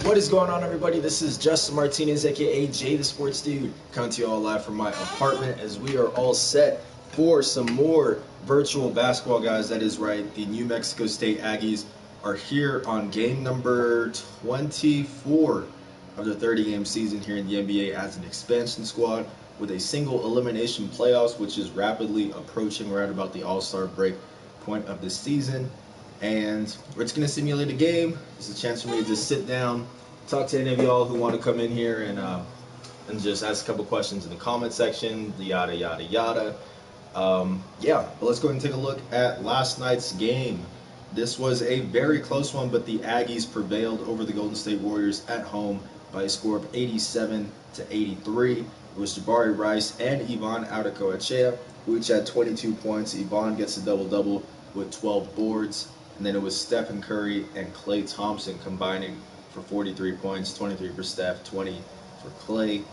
What is going on, everybody? This is Justin Martinez, aka Jay the Sports Dude, coming to you all live from my apartment as we are all set for some more virtual basketball, guys. That is right. The New Mexico State Aggies are here on game number 24 of the 30-game season here in the NBA as an expansion squad with a single elimination playoffs, which is rapidly approaching right about the All-Star break point of the season. And we're just going to simulate a game. It's a chance for me to just sit down, talk to any of y'all who want to come in here and just ask a couple questions in the comment section, yada, yada, yada. Yeah, but let's go ahead and take a look at last night's game. This was a very close one, but the Aggies prevailed over the Golden State Warriors at home by a score of 87-83. It was Jabari Rice and Ivan Adekoechea, who each had 22 points. Ivan gets a double-double with 12 boards. And then it was Stephen Curry and Klay Thompson combining for 43 points, 23 for Steph, 20 for Klay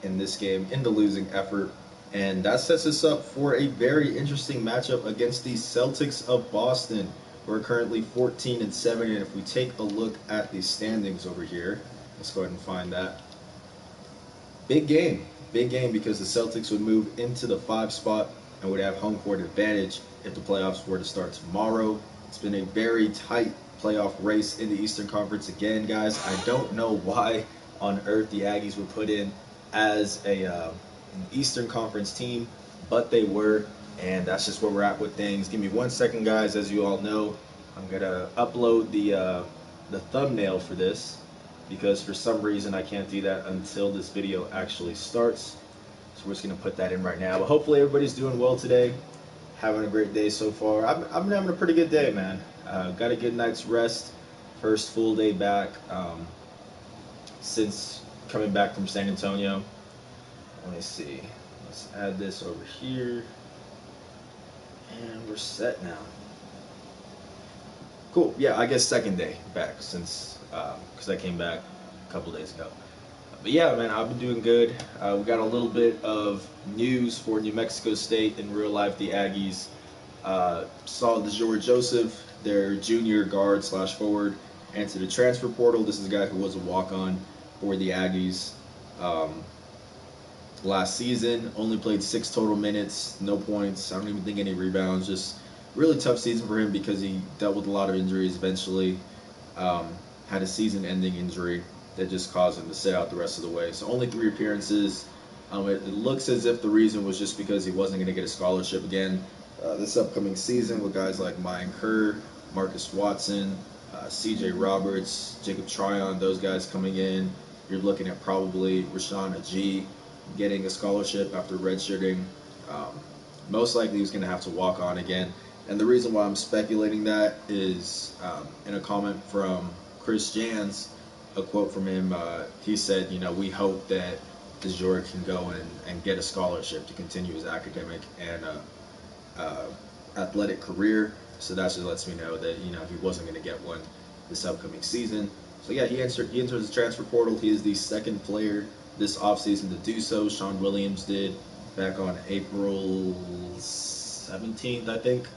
in this game in the losing effort. And that sets us up for a very interesting matchup against the Celtics of Boston. We're currently 14-7, and if we take a look at the standings over here, let's go ahead and find that. Big game because the Celtics would move into the 5 spot and would have home court advantage if the playoffs were to start tomorrow. It's been a very tight playoff race in the Eastern Conference again, guys. I don't know why on earth the Aggies were put in as an Eastern Conference team, but they were, and that's just where we're at with things. Give me 1 second, guys. As you all know, I'm gonna upload the thumbnail for this because for some reason I can't do that until this video actually starts. So we're just gonna put that in right now. But hopefully everybody's doing well today. Having a great day so far. I've been having a pretty good day, man. Got a good night's rest. First full day back since coming back from San Antonio. Let me see. Let's add this over here. And we're set now. Cool. Yeah, I guess second day back since, because I came back a couple days ago. But yeah, man, I've been doing good. We got a little bit of news for New Mexico State. In real life, the Aggies saw DeJour Joseph, their junior guard / forward, enter the transfer portal. This is a guy who was a walk-on for the Aggies last season. Only played 6 total minutes, no points. I don't even think any rebounds. Just really tough season for him because he dealt with a lot of injuries eventually. Had a season-ending injury that just caused him to sit out the rest of the way. So only 3 appearances. It looks as if the reason was just because he wasn't going to get a scholarship again this upcoming season with guys like Mayan Kerr, Marcus Watson, CJ Roberts, Jacob Tryon, those guys coming in. You're looking at probably Rashawn Aggies getting a scholarship after redshirting. Most likely he's going to have to walk on again. And the reason why I'm speculating that is in a comment from Chris Jans, a quote from him, he said, we hope that DeJour can go and get a scholarship to continue his academic and athletic career. So that just lets me know that, he wasn't going to get one this upcoming season. So yeah, he enters the transfer portal. He is the second player this offseason to do so. Sean Williams did back on April 17th, I think.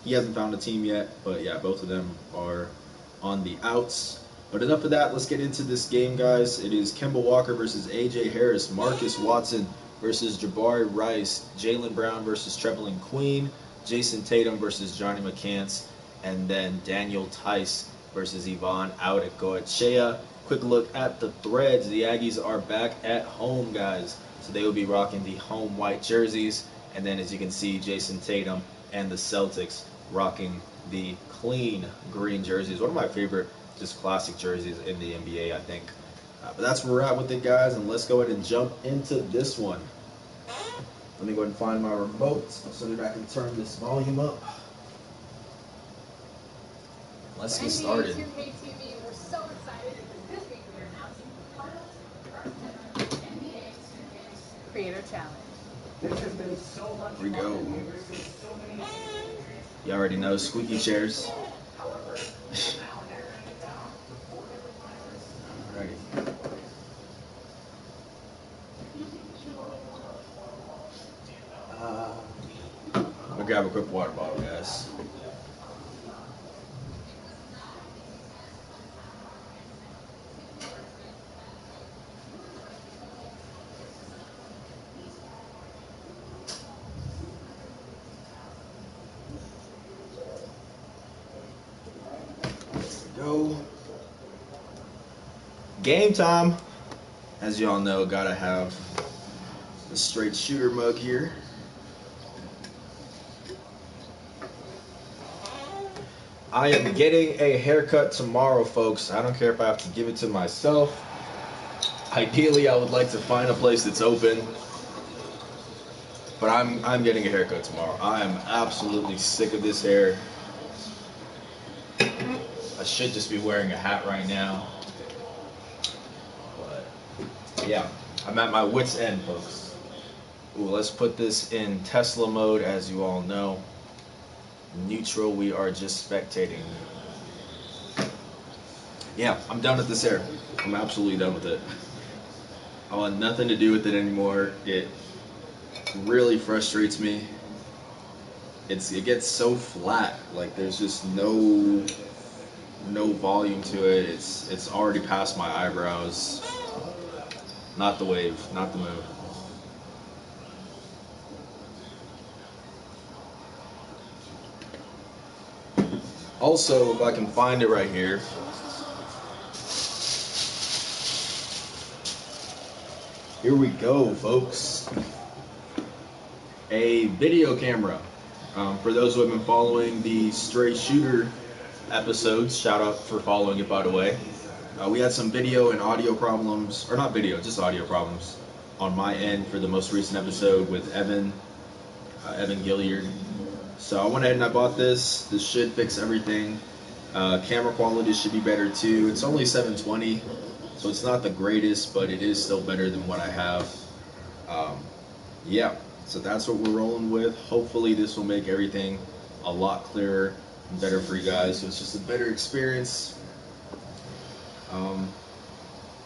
He hasn't found a team yet, but yeah, both of them are on the outs. But enough of that. Let's get into this game, guys. It is Kemba Walker versus A.J. Harris, Marcus Watson versus Jabari Rice, Jaylen Brown versus Trevelin Queen, Jason Tatum versus Johnny McCants, and then Daniel Tice versus Ivan Adekoechea. Quick look at the threads. The Aggies are back at home, guys. So they will be rocking the home white jerseys. And then as you can see, Jason Tatum and the Celtics rocking the clean green jerseys. One of my favorite just classic jerseys in the NBA, I think. But that's where we're at with it, guys, and let's go ahead and jump into this one. Let me go ahead and find my remote so that I can turn this volume up. Let's get started. NBA 2K TV, we're so excited because this week we're announcing the NBA 2K Creator Challenge. Here we go. You already know, squeaky chairs. Alrighty. I'm gonna grab a quick water bottle, guys. Game time. As y'all know, gotta have the straight shooter mug here. I am getting a haircut tomorrow, folks. I don't care if I have to give it to myself. Ideally, I would like to find a place that's open. But I'm getting a haircut tomorrow. I am absolutely sick of this hair. I should just be wearing a hat right now. But yeah, I'm at my wit's end, folks. Ooh, let's put this in Tesla mode, as you all know. Neutral, we are just spectating. Yeah, I'm done with this hair. I'm absolutely done with it. I want nothing to do with it anymore. It really frustrates me. It gets so flat. Like there's just no volume to it. It's already past my eyebrows. Not the wave, not the move. Also, if I can find it right here. Here we go, folks. A video camera. For those who have been following the Stray Shooter episodes, shout out for following it, by the way. We had some video and audio problems, or not video, just audio problems on my end for the most recent episode with Evan Gilliard. So I went ahead and I bought this. This should fix everything. Camera quality should be better too. It's only 720, so it's not the greatest, but it is still better than what I have. Yeah, so that's what we're rolling with. Hopefully this will make everything a lot clearer and better for you guys. So it's just a better experience.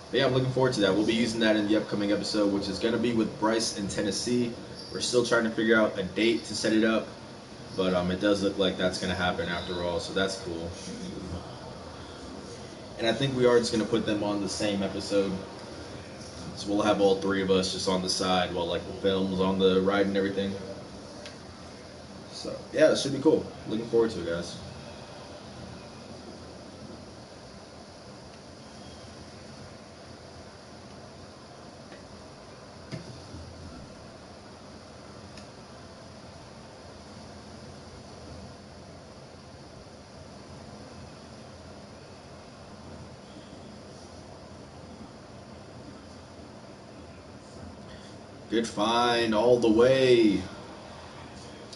But yeah, I'm looking forward to that. We'll be using that in the upcoming episode, which is going to be with Bryce in Tennessee. We're still trying to figure out a date to set it up, but it does look like that's going to happen after all, so that's cool. And I think we are just going to put them on the same episode. So we'll have all three of us just on the side while like the film's on the ride and everything. So yeah, it should be cool. Looking forward to it, guys. Good find all the way.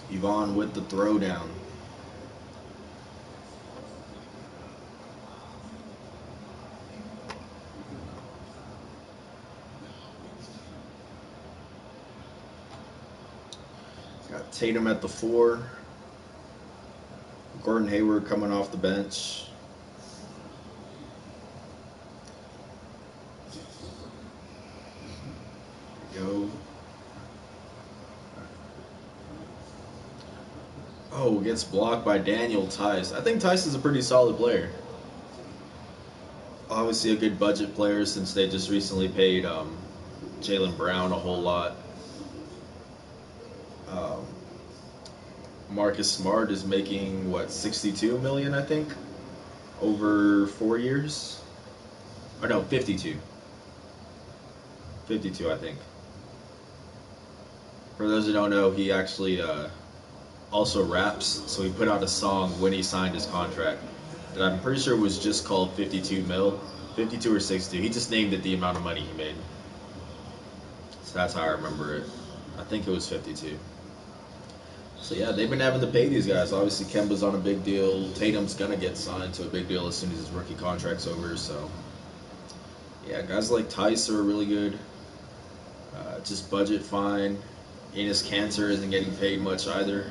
Yvonne with the throwdown. Got Tatum at the 4. Gordon Hayward coming off the bench. Go. Oh, gets blocked by Daniel Tice. I think Tice is a pretty solid player. Obviously a good budget player since they just recently paid Jaylen Brown a whole lot. Marcus Smart is making, what, $62 million, I think, over 4 years? Or no, 52. 52, I think. For those who don't know, he actually also raps, so he put out a song when he signed his contract that I'm pretty sure was just called 52 mil, 52 or 62. He just named it the amount of money he made. So that's how I remember it. I think it was 52. So yeah, they've been having to pay these guys. Obviously, Kemba's on a big deal. Tatum's gonna get signed to a big deal as soon as his rookie contract's over. So yeah, guys like Tice are really good. Just budget fine. Enes Kanter isn't getting paid much either.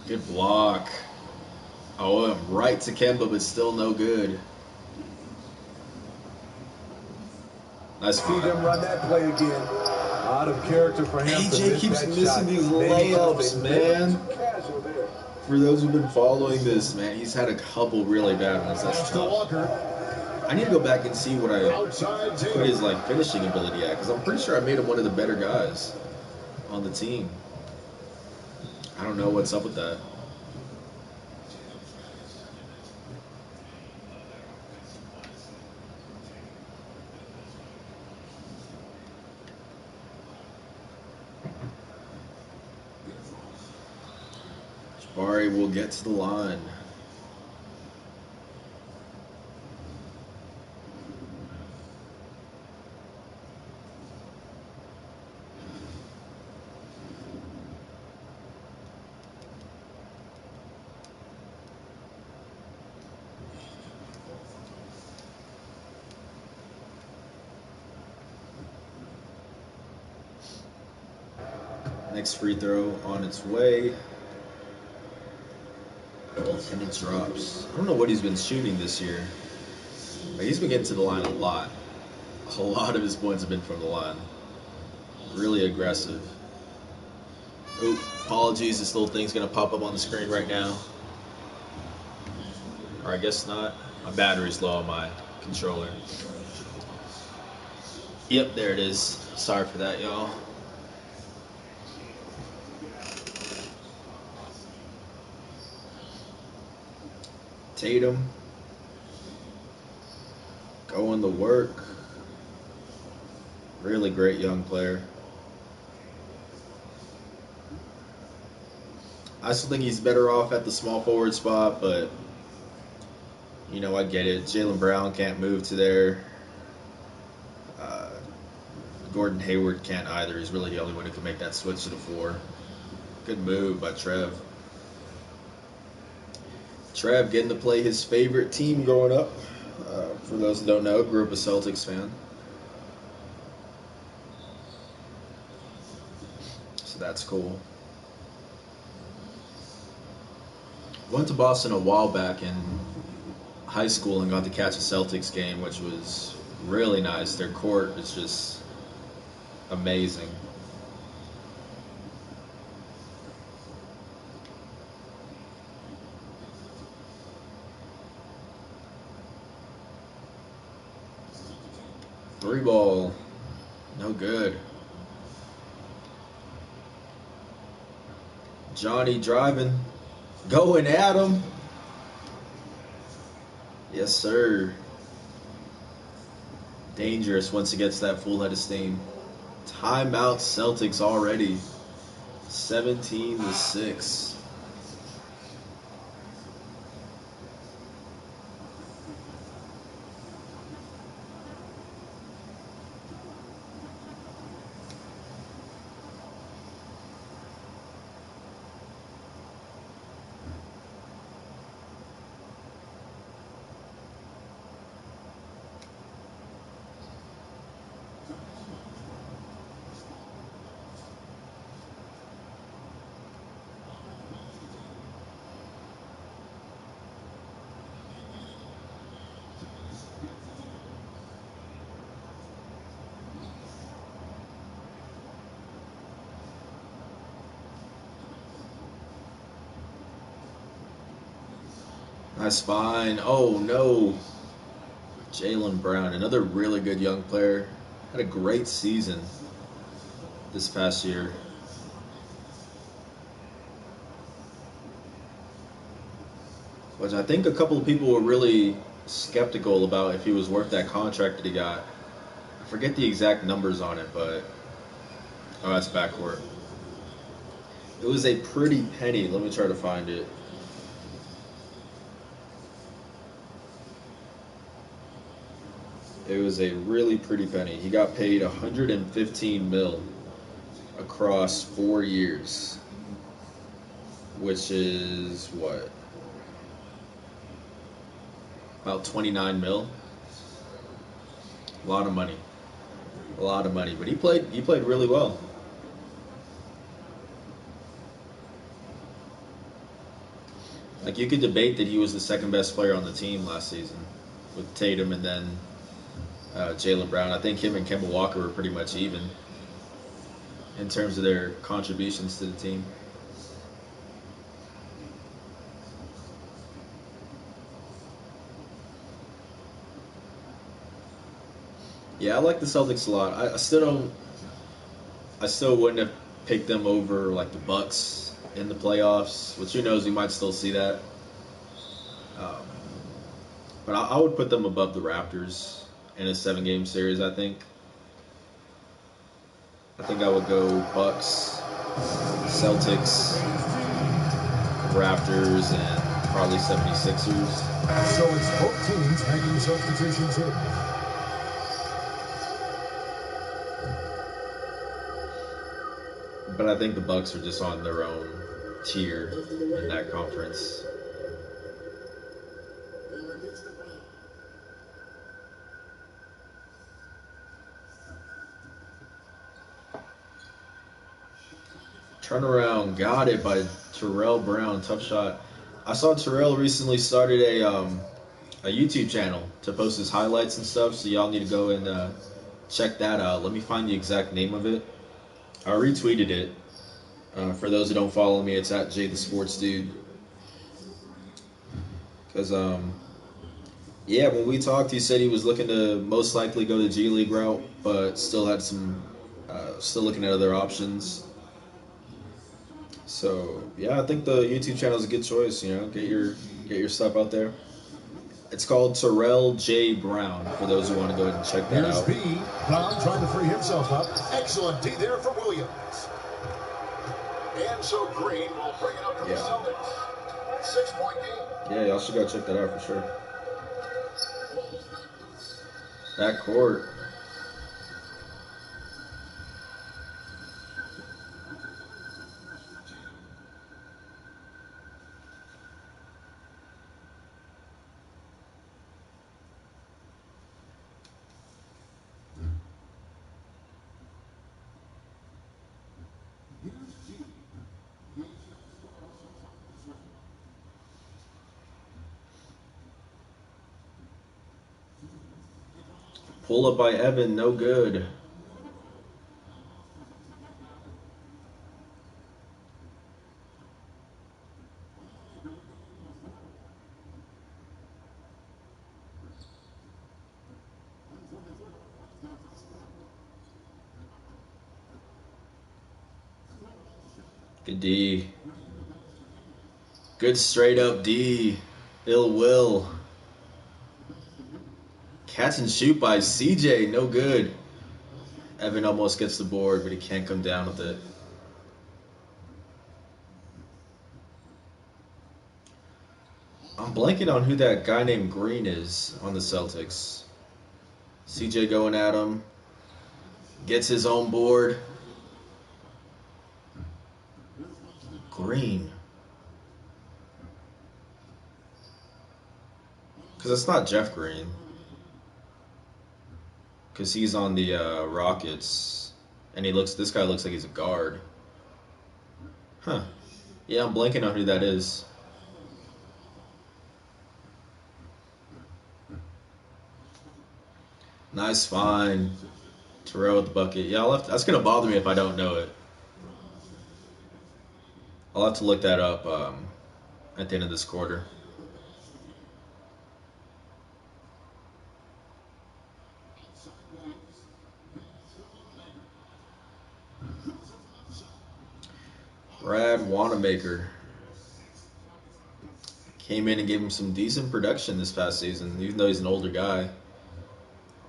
Good block. Oh, right to Kemba, but still no good. Nice See them run that play again. Out of character for him. AJ keeps missing these layups, man. For those who've been following this, man, he's had a couple really bad ones. That's tough. I need to go back and see what I put his like finishing ability at, because I'm pretty sure I made him one of the better guys on the team. I don't know what's up with that. Bari will get to the line. Next free throw on its way. And it drops. I don't know what he's been shooting this year. Like, he's been getting to the line a lot. A lot of his points have been from the line. Really aggressive. Oh, apologies. This little thing's going to pop up on the screen right now. Or I guess not. My battery's low on my controller. Yep, there it is. Sorry for that, y'all. Tatum going to work. Really great young player. I still think he's better off at the small forward spot, but you know, I get it. Jaylen Brown can't move to there. Gordon Hayward can't either. He's really the only one who can make that switch to the 4. Good move by Trev. Trev getting to play his favorite team growing up. For those who don't know, grew up a Celtics fan. So that's cool. Went to Boston a while back in high school and got to catch a Celtics game, which was really nice. Their court is just amazing. Three ball, no good. Johnny driving, going at him. Yes, sir. Dangerous once he gets that full head of steam. Timeout Celtics already. 17-6. Nice fine. Oh no. Jaylen Brown, another really good young player. Had a great season this past year. Which I think a couple of people were really skeptical about if he was worth that contract that he got. I forget the exact numbers on it, but oh, that's backcourt. It was a pretty penny. Let me try to find it. It was a really pretty penny. He got paid $115 million across 4 years, which is what? About $29 million. A lot of money. A lot of money. But he played really well. Like, you could debate that he was the second best player on the team last season with Tatum and then Jaylen Brown. I think him and Kemba Walker were pretty much even in terms of their contributions to the team. Yeah, I like the Celtics a lot. I still wouldn't have picked them over like the Bucks in the playoffs, which who knows, we might still see that. But I would put them above the Raptors in a 7-game series, I think. I think I would go Bucks, Celtics, Raptors and probably 76ers. So it's both teams hanging substitutions in. But I think the Bucks are just on their own tier in that conference. Turnaround, got it by Terrell Brown. Tough shot. I saw Terrell recently started a YouTube channel to post his highlights and stuff, so y'all need to go and check that out. Let me find the exact name of it. I retweeted it. For those who don't follow me, it's at Jay the Sports Dude. Because yeah, when we talked, he said he was looking to most likely go the G League route, but still had some, still looking at other options. So yeah, I think the YouTube channel is a good choice. You know, get your stuff out there. It's called Terrell J. Brown. For those who want to go ahead and check that Here's out. B. Brown trying to free himself up. Excellent D there for Williams. And so Green will bring it up for the Celtics. 6-point game. Yeah, y'all should go check that out for sure. That court. Pull up by Evan, no good. Good D. Good straight up D. Ill will. Catch and shoot by CJ, no good. Evan almost gets the board, but he can't come down with it. I'm blanking on who that guy named Green is on the Celtics. CJ going at him. Gets his own board. Green. Because it's not Jeff Green. Because he's on the Rockets. And this guy looks like he's a guard. Huh. Yeah, I'm blanking on who that is. Nice find. Terrell with the bucket. Yeah, that's going to bother me if I don't know it. I'll have to look that up at the end of this quarter. Brad Wanamaker came in and gave him some decent production this past season, even though he's an older guy.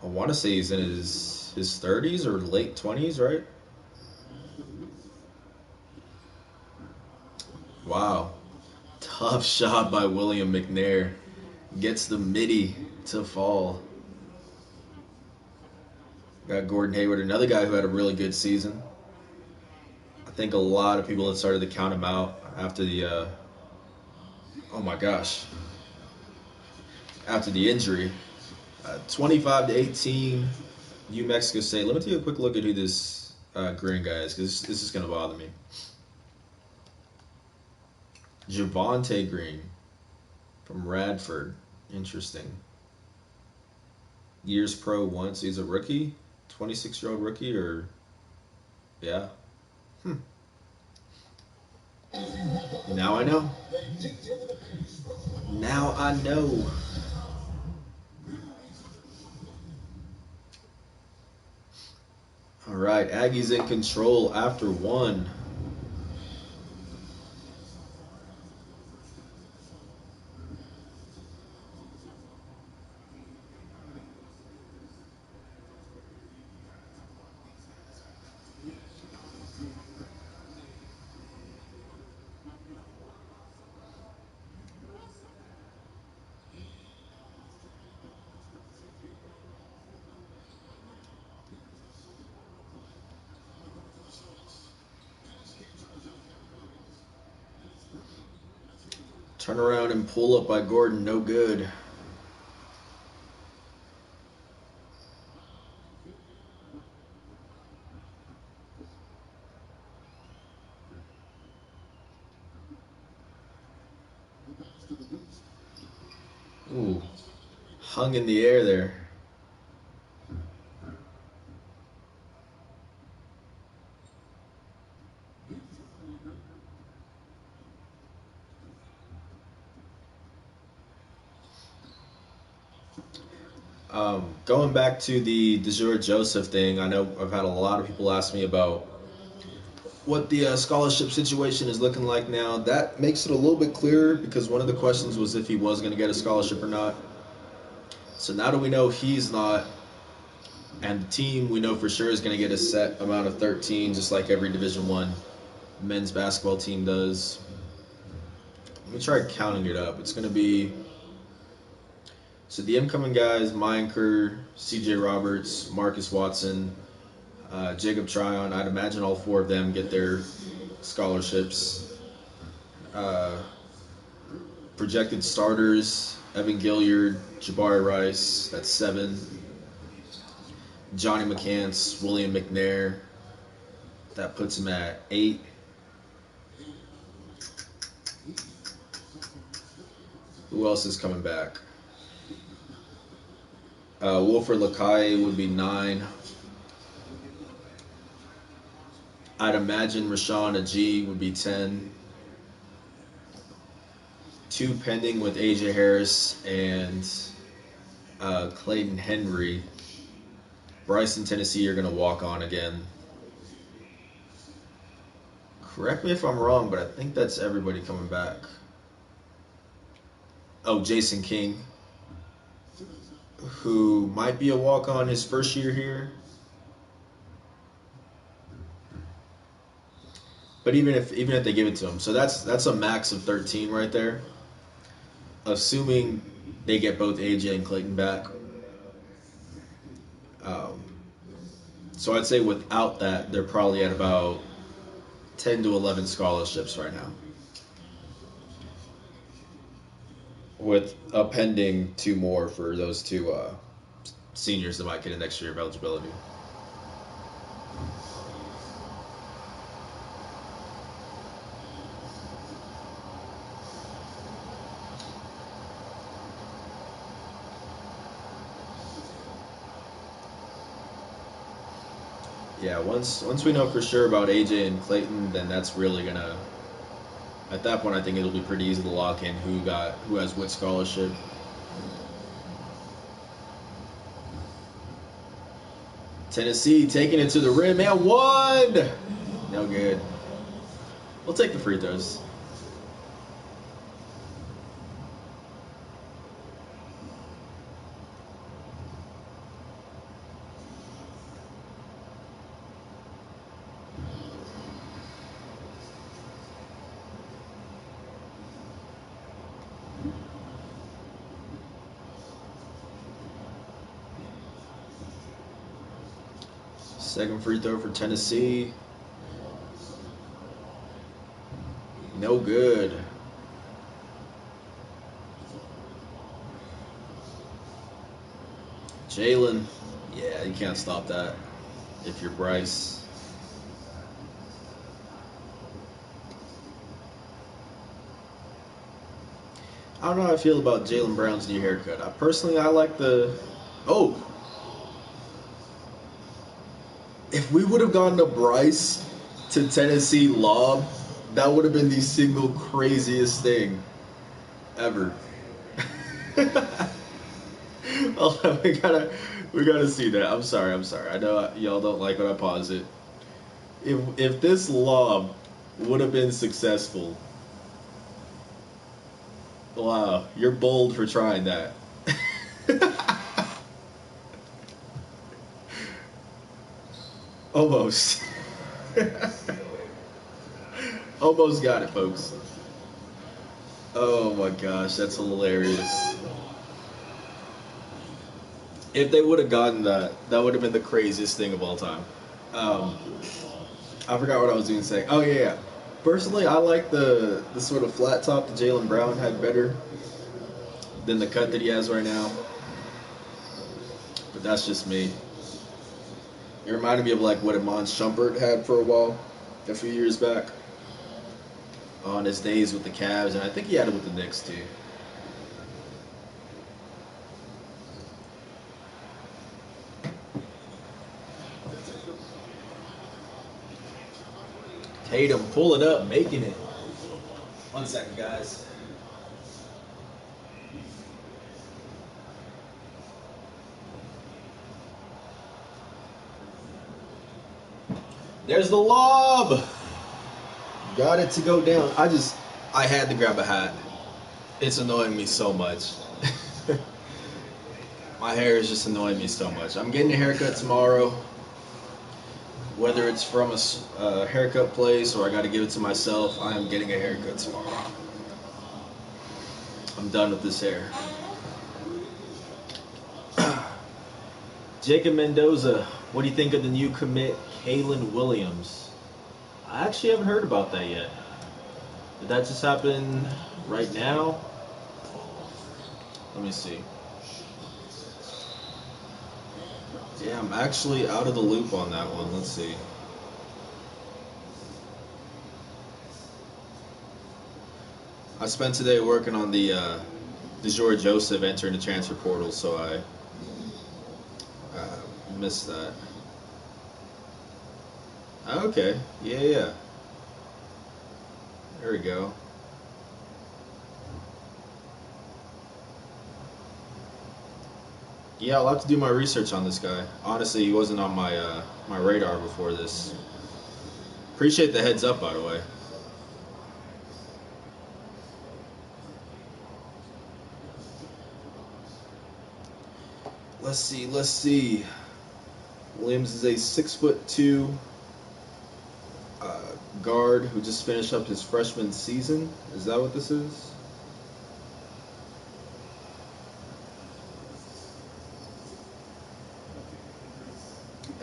I want to say he's in his 30s or late 20s, right? Wow. Tough shot by William McNair. Gets the midi to fall. Got Gordon Hayward, another guy who had a really good season. I think a lot of people had started to count him out after the, oh my gosh, after the injury. 25-18, New Mexico State. Let me take a quick look at who this Green guy is, because this is going to bother me. Javonte Green from Radford. Interesting. Years pro once. He's a rookie? 26-year-old rookie, or... Yeah. Now I know. Now I know. All right, Aggies in control after one. Turn around and pull up by Gordon. No good. Ooh. Hung in the air there. Going back to the DeJure Joseph thing, I know I've had a lot of people ask me about what the scholarship situation is looking like now. That makes it a little bit clearer because one of the questions was if he was going to get a scholarship or not. So now that we know he's not, and the team we know for sure is going to get a set amount of 13, just like every Division I men's basketball team does. Let me try counting it up. It's going to be, so the incoming guys, Meinker, C.J. Roberts, Marcus Watson, Jacob Tryon. I'd imagine all four of them get their scholarships. Projected starters, Evan Gilliard, Jabari Rice, that's 7. Johnny McCants, William McNair, that puts him at 8. Who else is coming back? Wilfred Lakai would be 9. I'd imagine Rashawn Agee would be 10. 2 pending with AJ Harris and Clayton Henry. Bryce and Tennessee are going to walk on again. Correct me if I'm wrong, but I think that's everybody coming back. Oh, Jason King, who might be a walk-on his first year here. But even if they give it to him, so that's a max of 13 right there. Assuming they get both AJ and Clayton back. So I'd say without that, they're probably at about 10 to 11 scholarships right now, with a pending 2 more for those 2 seniors that might get an extra year of eligibility. Yeah, once we know for sure about AJ and Clayton, then that's really gonna. At that point, I think it'll be pretty easy to lock in who has what scholarship. Tennessee taking it to the rim and 1. No good. We'll take the free throws. Second free throw for Tennessee. No good. Jalen. Yeah, you can't stop that if you're Bryce. I don't know how I feel about Jaylen Brown's new haircut. I like the... Oh! If we would have gone to Bryce to Tennessee lob, that would have been the single craziest thing ever. Oh, we gotta see that. I'm sorry. I know y'all don't like when I pause it. If this lob would have been successful, wow, you're bold for trying that. Almost. Almost got it, folks. Oh my gosh, that's hilarious. If they would have gotten that, that would have been the craziest thing of all time. I forgot what I was doing saying. Oh yeah. Personally, I like the sort of flat top that Jaylen Brown had better than the cut that he has right now. But that's just me. It reminded me of like what Iman Shumpert had for a while, a few years back, on his days with the Cavs, and I think he had it with the Knicks too. Tatum pulling up, making it. 1 second, guys. There's the lob. Got it to go down. I had to grab a hat. It's annoying me so much. My hair is just annoying me so much. I'm getting a haircut tomorrow. Whether it's from a haircut place or I got to give it to myself, I am getting a haircut tomorrow. I'm done with this hair. Jacob Mendoza, what do you think of the new commit, Kalen Williams? I actually haven't heard about that yet. Did that just happen right now? Let me see. Yeah, I'm actually out of the loop on that one. Let's see. I spent today working on the DeJour Joseph entering the transfer portal, so I missed that. Okay, yeah. There we go. Yeah, I'll have to do my research on this guy. Honestly, he wasn't on my my radar before this. Appreciate the heads up, by the way. Let's see. Williams is a 6'2" guard who just finished up his freshman season. Is that what this is?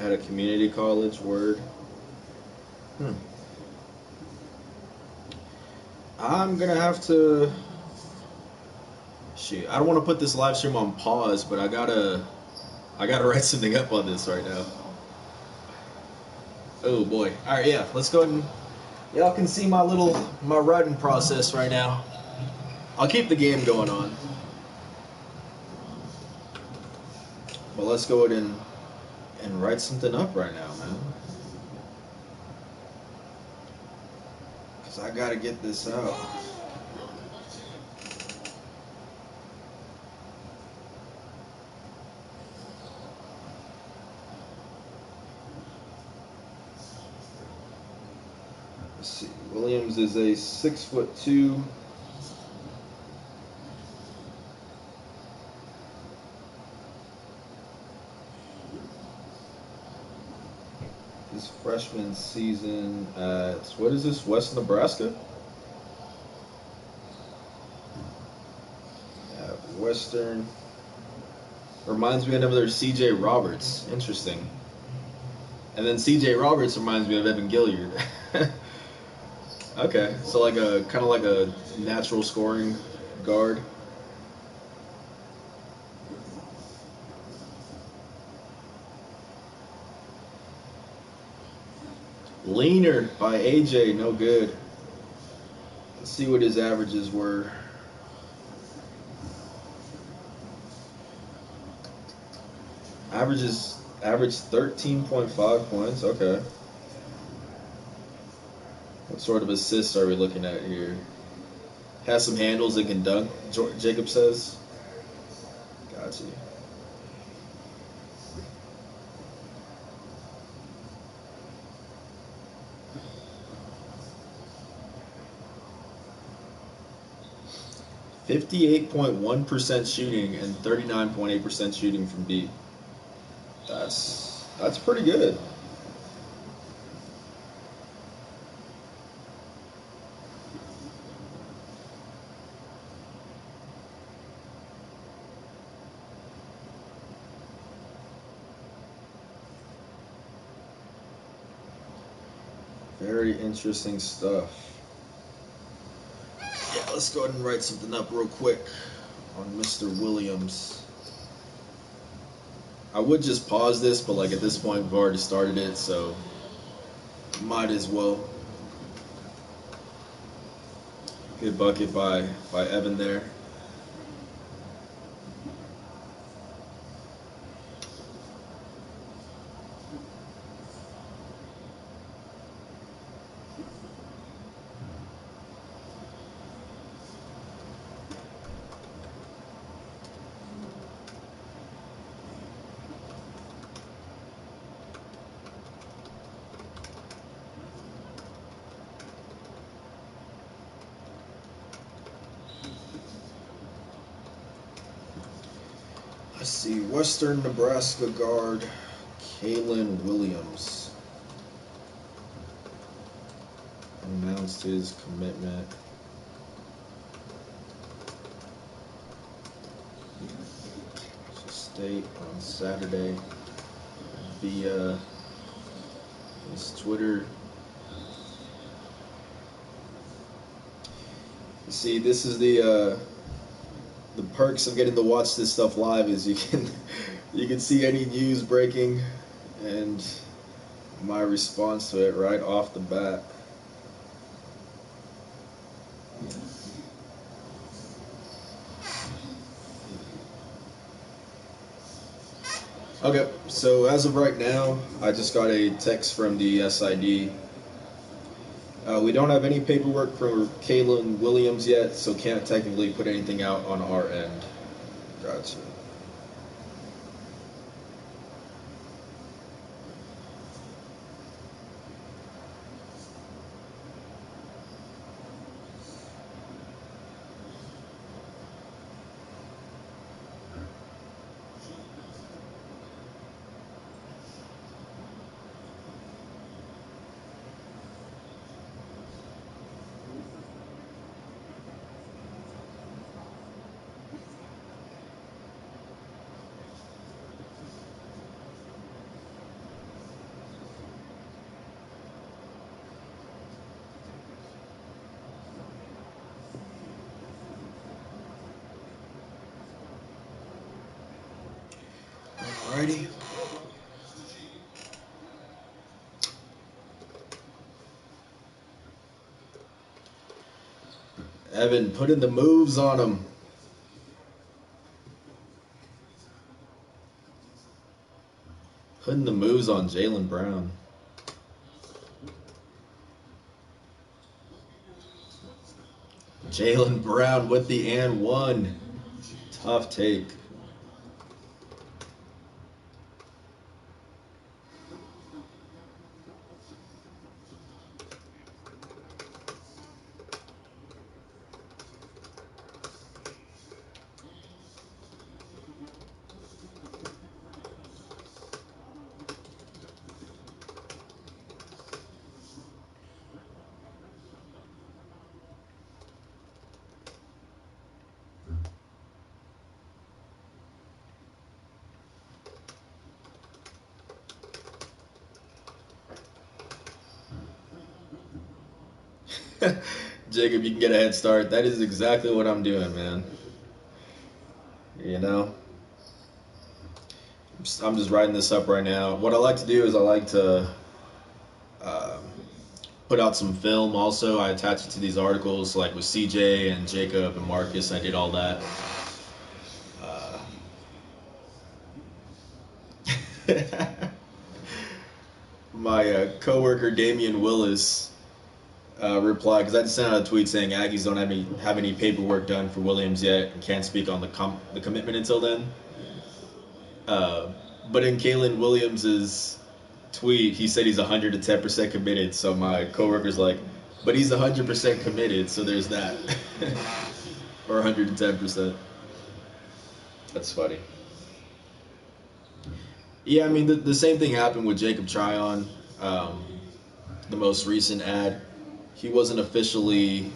At a community college, word. I'm gonna have to. Shoot, I don't want to put this live stream on pause, but I gotta write something up on this right now. Oh boy. All right, yeah. Let's go ahead and y'all can see my writing process right now. I'll keep the game going on, but let's go ahead and write something up right now, man. Cause I gotta get this out. Let's see. Williams is a 6'2". His freshman season at, what is this, West Nebraska? Yeah, Western. Reminds me of another C.J. Roberts. Interesting. And then C.J. Roberts reminds me of Evan Gilliard. Okay, so like a kind of like a natural scoring guard. Leaner by AJ, no good. Let's see what his averages were. Averaged 13.5 points. Okay. What sort of assists are we looking at here? Has some handles and can dunk, Jacob says. Gotcha. .1% shooting and 39.8% shooting from deep. That's pretty good. Very interesting stuff. Let's go ahead and write something up real quick on Mr. Williams. I would just pause this, but like at this point we've already started it, so might as well. Good bucket by Evan there. Let's see, Western Nebraska guard Kalen Williams announced his commitment. To State on Saturday via his Twitter. You see, this is the perks of getting to watch this stuff live is you can see any news breaking and my response to it right off the bat. Okay, so as of right now, I just got a text from the SID. We don't have any paperwork for Kalen Williams yet, so can't technically put anything out on our end. Gotcha. Alrighty. Evan, putting the moves on him. Putting the moves on Jaylen Brown. Jaylen Brown with the and one. Tough take. Jacob, you can get a head start. That is exactly what I'm doing, man. You know? I'm just writing this up right now. What I like to do is I like to put out some film also. I attach it to these articles, like with CJ and Jacob and Marcus. I did all that. My coworker Damian Willis replied, because I just sent out a tweet saying Aggies don't have any paperwork done for Williams yet and can't speak on the commitment until then. But in Kalen Williams's tweet, he said he's 110% committed. So my coworker's like, but he's 100% committed, so there's that. Or 110%. That's funny. Yeah, I mean, the same thing happened with Jacob Tryon, the most recent ad. He wasn't officially,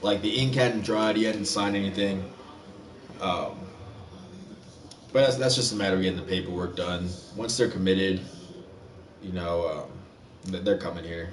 like, the ink hadn't dried, he hadn't signed anything. But that's just a matter of getting the paperwork done. Once they're committed, you know, they're coming here.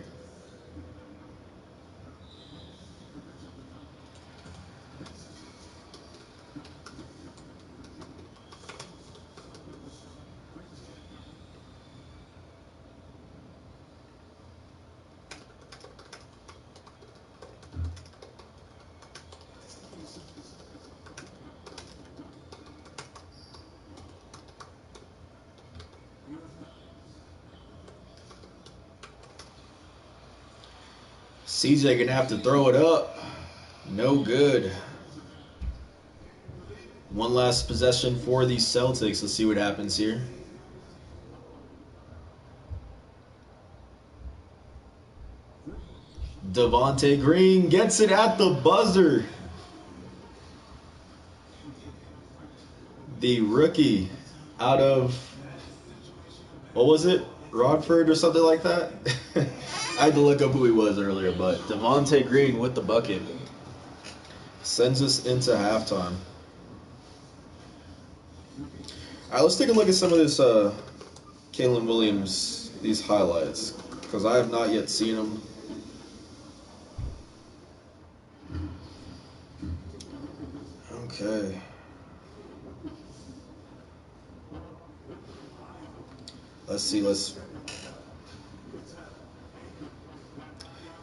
CJ gonna have to throw it up. No good. One last possession for the Celtics. Let's see what happens here. Devontae Green gets it at the buzzer. The rookie out of, what was it? Rodford or something like that? I had to look up who he was earlier, but Devontae Green with the bucket sends us into halftime. All right, let's take a look at some of this Kalen Williams, these highlights, because I have not yet seen them. Okay. Let's see,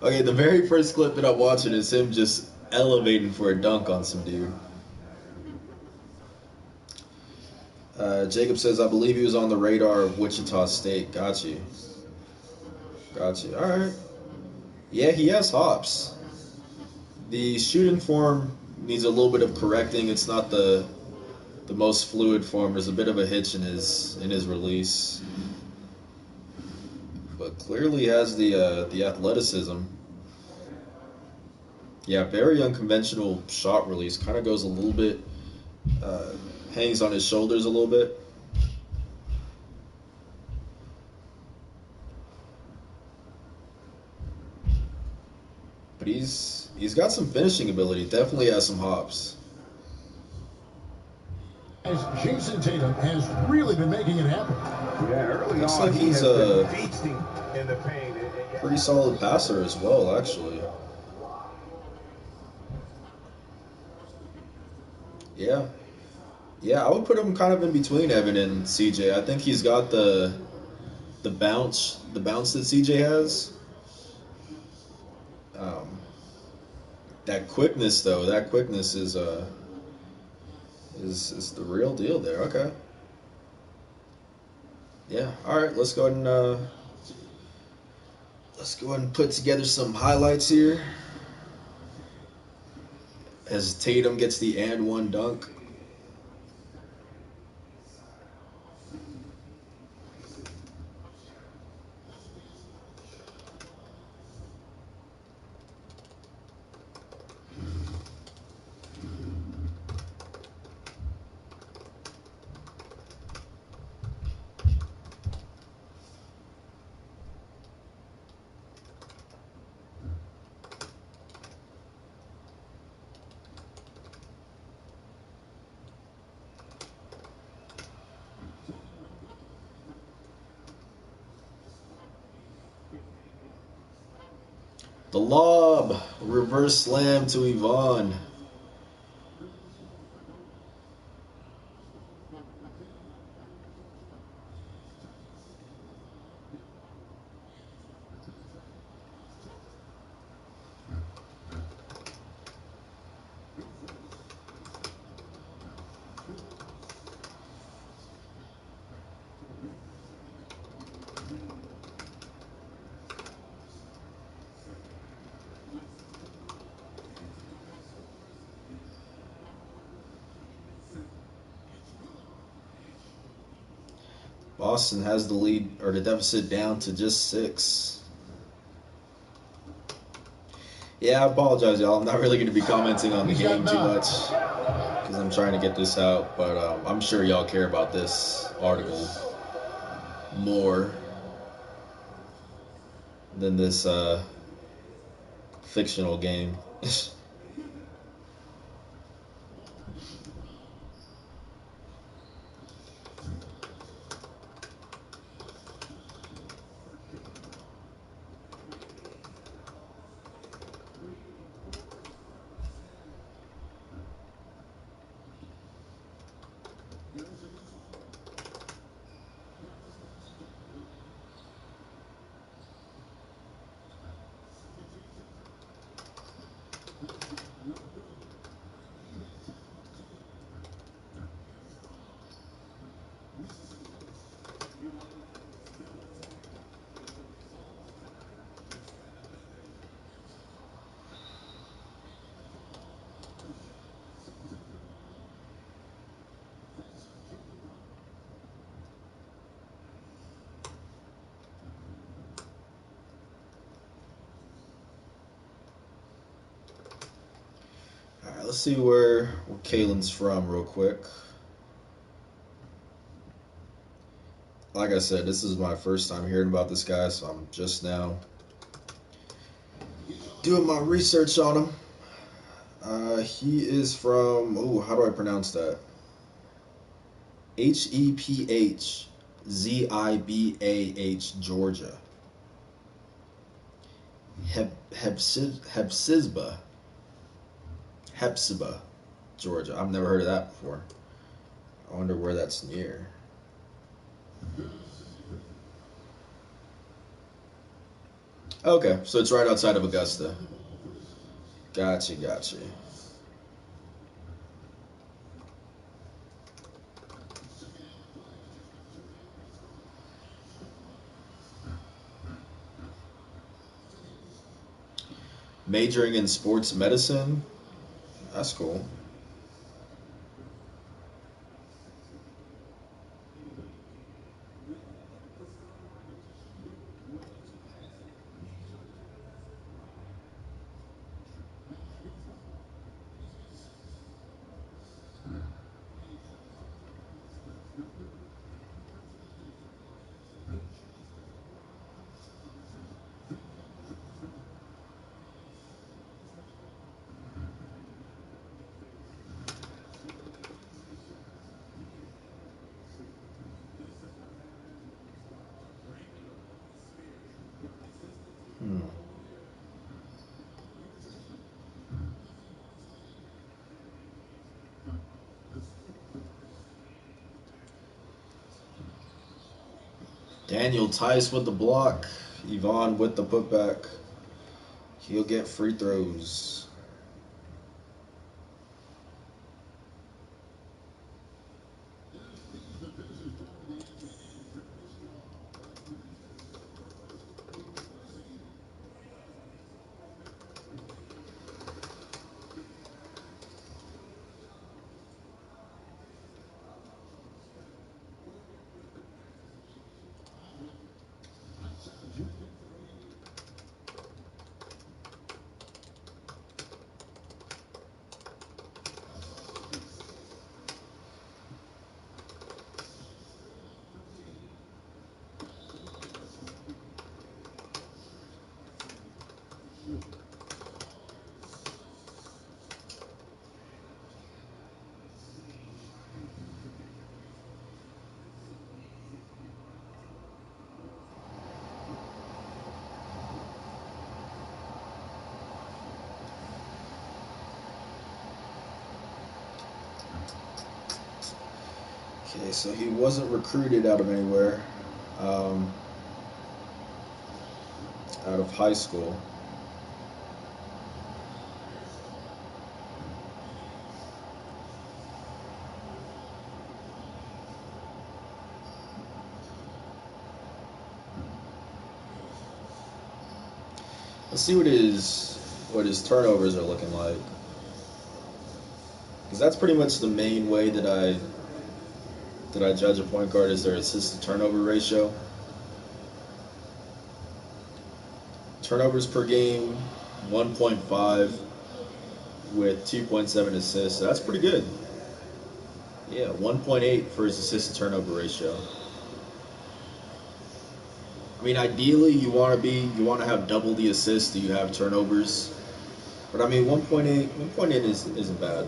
Okay, the very first clip that I'm watching is him just elevating for a dunk on some dude. Jacob says, I believe he was on the radar of Wichita State. Got you. All right. Yeah, he has hops. The shooting form needs a little bit of correcting. It's not the most fluid form. There's a bit of a hitch in his release, but clearly has the athleticism. Yeah, very unconventional shot release. Kind of goes a little bit, hangs on his shoulders a little bit. But he's got some finishing ability. Definitely has some hops. As Jason Tatum has really been making it happen. Yeah, early Looks on, like he's a feasting in the paint. pretty solid passer as well, actually. Yeah, I would put him kind of in between Evan and CJ. I think he's got the bounce that CJ has. That quickness though, is the real deal there. Okay. Yeah. All right. Let's go ahead and put together some highlights here as Tatum gets the and one dunk. The lob, reverse slam to Yvonne. Boston has the lead, or the deficit, down to just 6. Yeah, I apologize, y'all. I'm not really going to be commenting on the game too much because I'm trying to get this out, but I'm sure y'all care about this article more than this fictional game. let's see where Kalen's from real quick. Like I said, this is my first time hearing about this guy, so I'm just now doing my research on him. He is from, how do I pronounce that? Hephzibah, Georgia. Hepzibah, Georgia. I've never heard of that before. I wonder where that's near. Okay, so it's right outside of Augusta. Gotcha. Majoring in sports medicine. That's cool. Daniel Tice with the block. Yvonne with the putback. He'll get free throws. Okay, so he wasn't recruited out of anywhere, out of high school. Let's see what his turnovers are looking like, because that's pretty much the main way that I judge a point guard is their assist to turnover ratio. Turnovers per game, 1.5 with 2.7 assists. So that's pretty good. Yeah, 1.8 for his assist to turnover ratio. I mean, ideally you want to have double the assists that you have turnovers. But I mean, 1.8 isn't bad.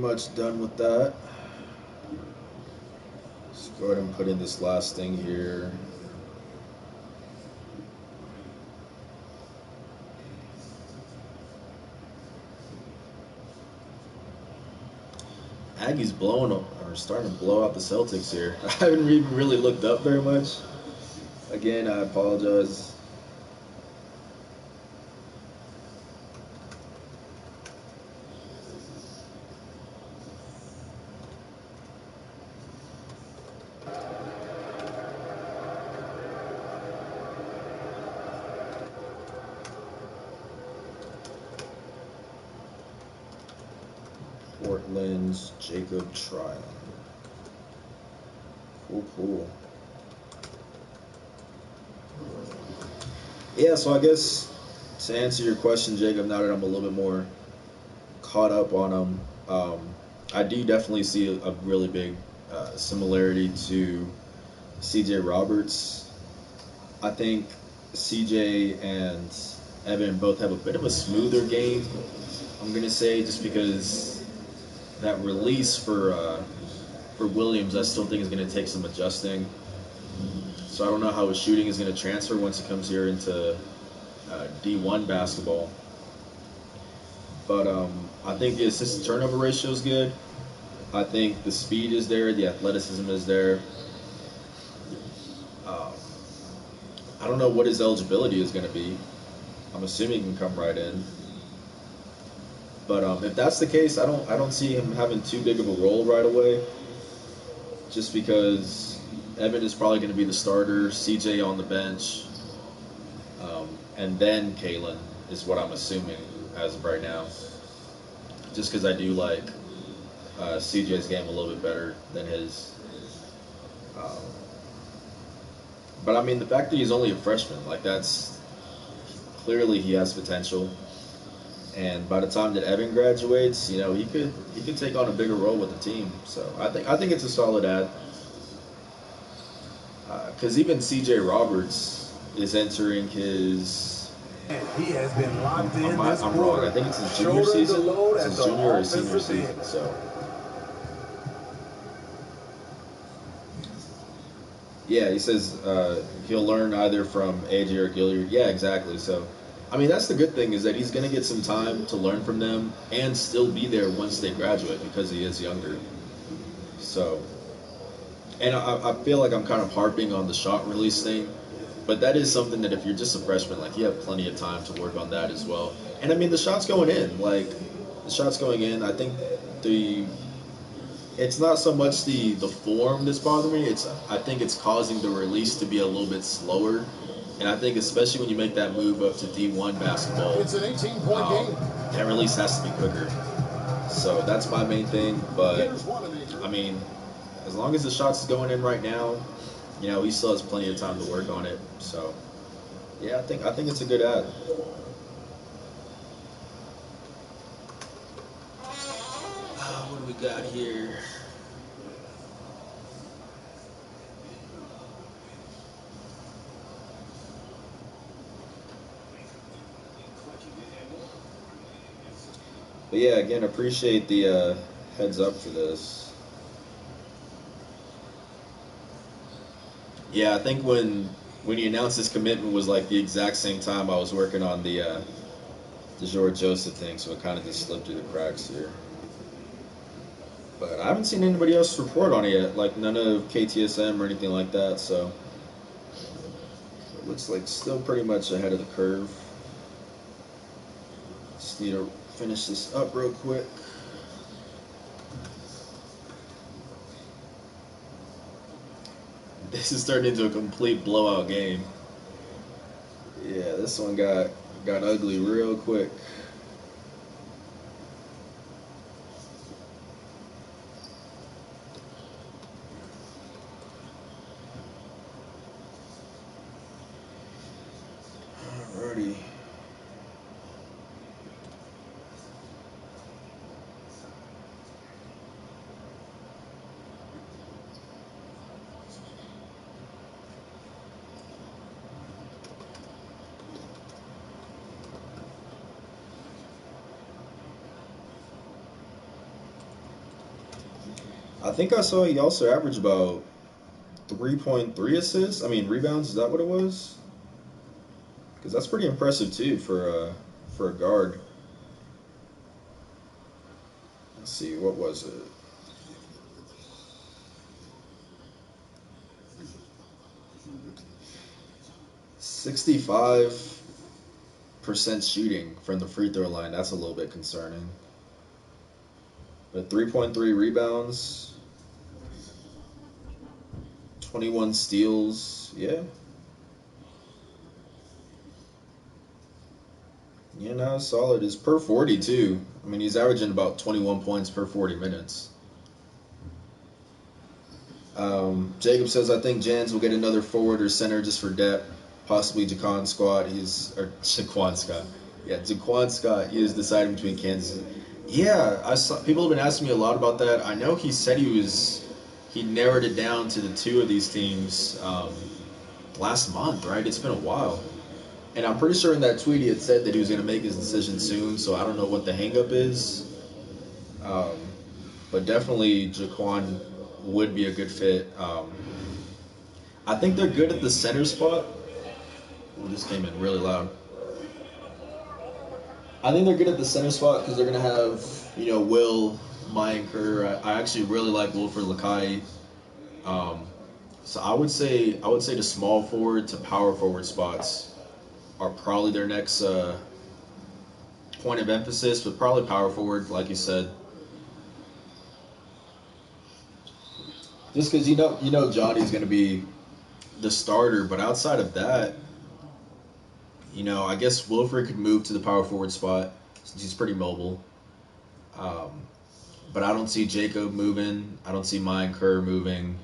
much done with that. Let's go ahead and put in this last thing here. Aggies blowing up, or starting to blow out the Celtics here. I haven't even really looked up very much. Again, I apologize. Portland's Jacob Tryon. Cool. Yeah, so I guess to answer your question, Jacob, now that I'm a little bit more caught up on him, I do definitely see a really big similarity to CJ Roberts. I think CJ and Evan both have a bit of a smoother game, I'm going to say, just because that release for Williams, I still think is going to take some adjusting. So I don't know how his shooting is going to transfer once he comes here into D1 basketball. But I think the assist to turnover ratio is good. I think the speed is there, the athleticism is there. I don't know what his eligibility is going to be. I'm assuming he can come right in. But if that's the case, I don't see him having too big of a role right away. Just because Evan is probably going to be the starter, CJ on the bench, and then Kalen is what I'm assuming as of right now. Just because I do like CJ's game a little bit better than his. But I mean, the fact that he's only a freshman, like that's clearly he has potential. And by the time that Evan graduates, you know, he could take on a bigger role with the team. So I think it's a solid add. Because even C.J. Roberts is entering his. He has been locked in this I'm wrong. I think it's his junior season. It's his junior or senior season. So. Yeah, he says he'll learn either from AJ or Gilliard. Yeah, exactly. So, I mean, that's the good thing is that he's going to get some time to learn from them and still be there once they graduate because he is younger. So, and I feel like I'm kind of harping on the shot release thing, but that is something that if you're just a freshman, like you have plenty of time to work on that as well. And I mean, the shot's going in. Like, the shot's going in. I think it's not so much the form that's bothering me. I think it's causing the release to be a little bit slower, and I think especially when you make that move up to D1 basketball, It's an 18-point game. that release has to be quicker. So that's my main thing. But I mean, as long as the shot's going in right now, you know, he still has plenty of time to work on it. So yeah, I think it's a good add. What do we got here? But yeah, again, appreciate the heads up for this. Yeah, I think when he announced his commitment was like the exact same time I was working on the George Joseph thing, so it kind of just slipped through the cracks here. But I haven't seen anybody else report on it yet, like none of KTSM or anything like that, so it looks like still pretty much ahead of the curve. Just need to finish this up real quick. This is turning into a complete blowout game. Yeah, this one got ugly real quick. Alrighty. I think I saw he also averaged about 3.3 assists. I mean, rebounds. Is that what it was? Because that's pretty impressive too for a guard. Let's see, what was it? 65% shooting from the free throw line. That's a little bit concerning. But 3.3 rebounds, 21 steals. Yeah. Yeah, no, solid. Is per 40 too. I mean, he's averaging about 21 points per 40 minutes. Jacob says, I think Jans will get another forward or center just for depth, possibly Jaquan Scott. Jaquan Scott. Yeah, Jaquan Scott. He is deciding between Kansas. Yeah, I saw people have been asking me a lot about that. I know he said he narrowed it down to the two of these teams last month, right? It's been a while. And I'm pretty sure in that tweet he had said that he was going to make his decision soon, so I don't know what the hangup is. Um, but definitely Jaquan would be a good fit. I think they're good at the center spot. Ooh, this came in really loud. I think they're good at the center spot because they're going to have, Will, Mayanker. I actually really like Wilfred Lakai. So I would say the small forward to power forward spots are probably their next point of emphasis, but probably power forward, like you said. Just because Johnny's going to be the starter, but outside of that, I guess Wilfred could move to the power forward spot since he's pretty mobile. But I don't see Jacob moving. I don't see Mine Kerr moving.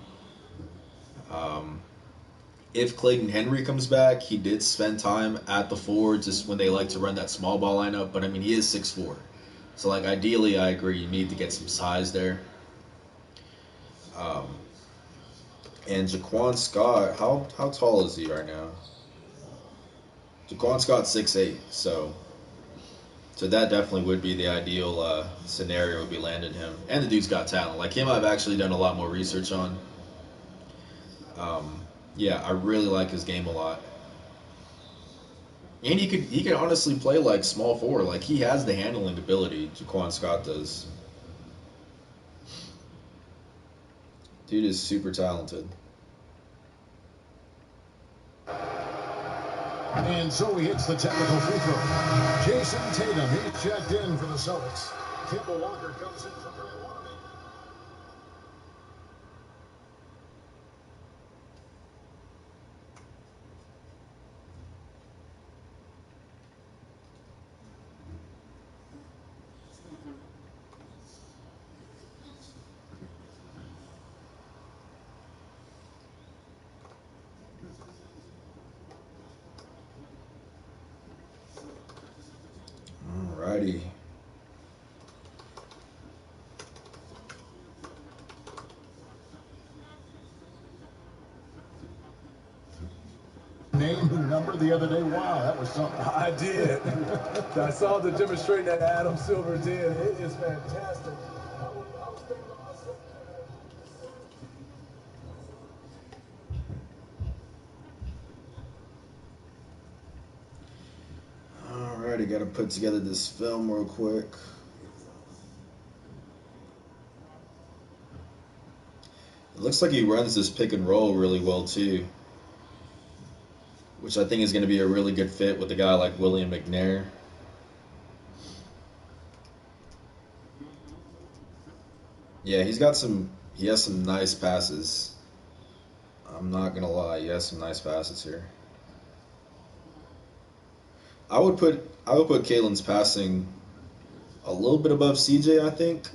If Clayton Henry comes back, he did spend time at the forward just when they like to run that small ball lineup. But I mean, he is 6'4". So like ideally, I agree, you need to get some size there. And Jaquan Scott, how tall is he right now? Jaquan Scott's 6'8", so that definitely would be the ideal scenario, would be landing him. And the dude's got talent. Like him, I've actually done a lot more research on. Yeah, I really like his game a lot. And he could honestly play like small forward. Like he has the handling ability. Jaquan Scott does. Dude is super talented. And so he hits the technical free throw. Jason Tatum, he's checked in for the Celtics. Kemba Walker comes in for Milwaukee. Alrighty. Name number the other day. Wow, that was something. I did. I saw the demonstration that Adam Silver did. It is fantastic. Alrighty, got to put together this film real quick. It looks like he runs this pick and roll really well too, which I think is going to be a really good fit with a guy like William McNair. Yeah, he has some nice passes. I'm not going to lie, he has some nice passes here. I would put Kalen's passing a little bit above CJ, I think,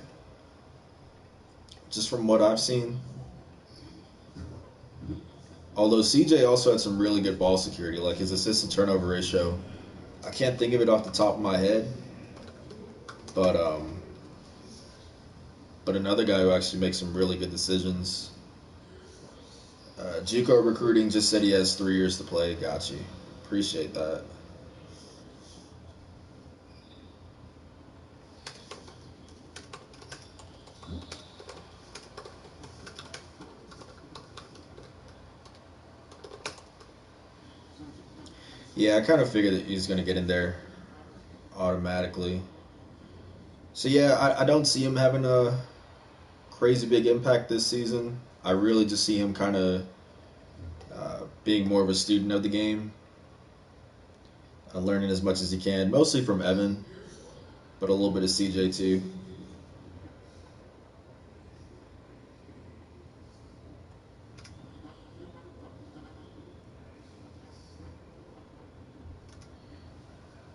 just from what I've seen. Although CJ also had some really good ball security, like his assist to turnover ratio. I can't think of it off the top of my head, but another guy who actually makes some really good decisions. JUCO Recruiting just said he has 3 years to play. Got you. Appreciate that. Yeah, I kind of figured that he's going to get in there automatically. So yeah, I don't see him having a crazy big impact this season. I really just see him kind of being more of a student of the game, learning as much as he can, mostly from Evan, but a little bit of CJ too.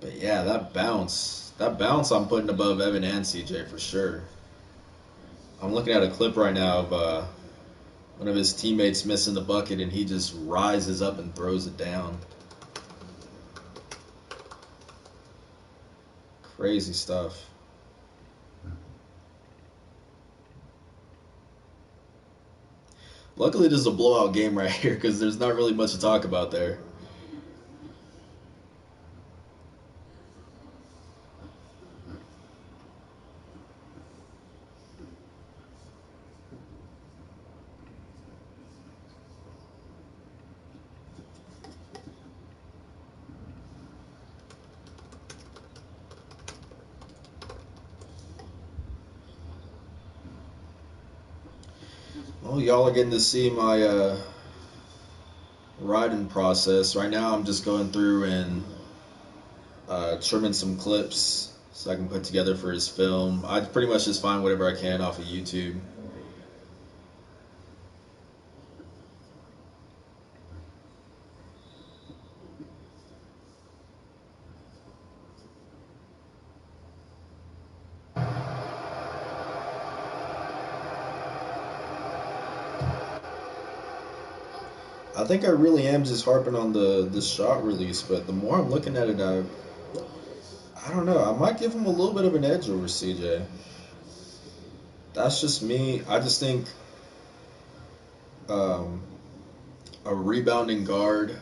But yeah, that bounce I'm putting above Evan and CJ for sure. I'm looking at a clip right now of one of his teammates missing the bucket, and he just rises up and throws it down. Crazy stuff. Luckily, this is a blowout game right here because there's not really much to talk about there. Well, y'all are getting to see my writing process. Right now, I'm just going through and trimming some clips so I can put together for his film. I pretty much just find whatever I can off of YouTube. I think I really am just harping on the shot release, but the more I'm looking at it, I don't know. I might give him a little bit of an edge over CJ. That's just me. I just think um, a rebounding guard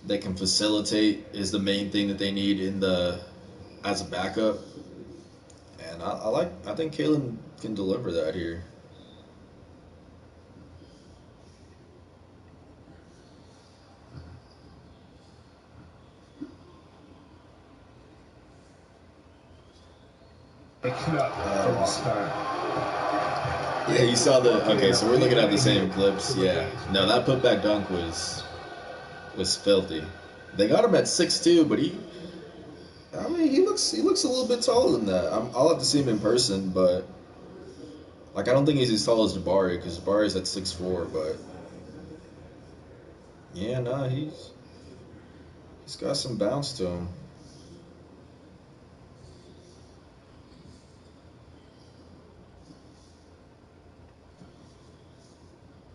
that can facilitate is the main thing that they need in the as a backup. And I think Kalen can deliver that here. Mixing up for lost time. Yeah, you saw the. Okay, so we're looking at the same clips. Yeah, no, that putback dunk was filthy. They got him at 6'2", but I mean, he looks a little bit taller than that. I'll have to see him in person, but like I don't think he's as tall as Jabari because Jabari's at 6'4". But yeah, no, he's got some bounce to him.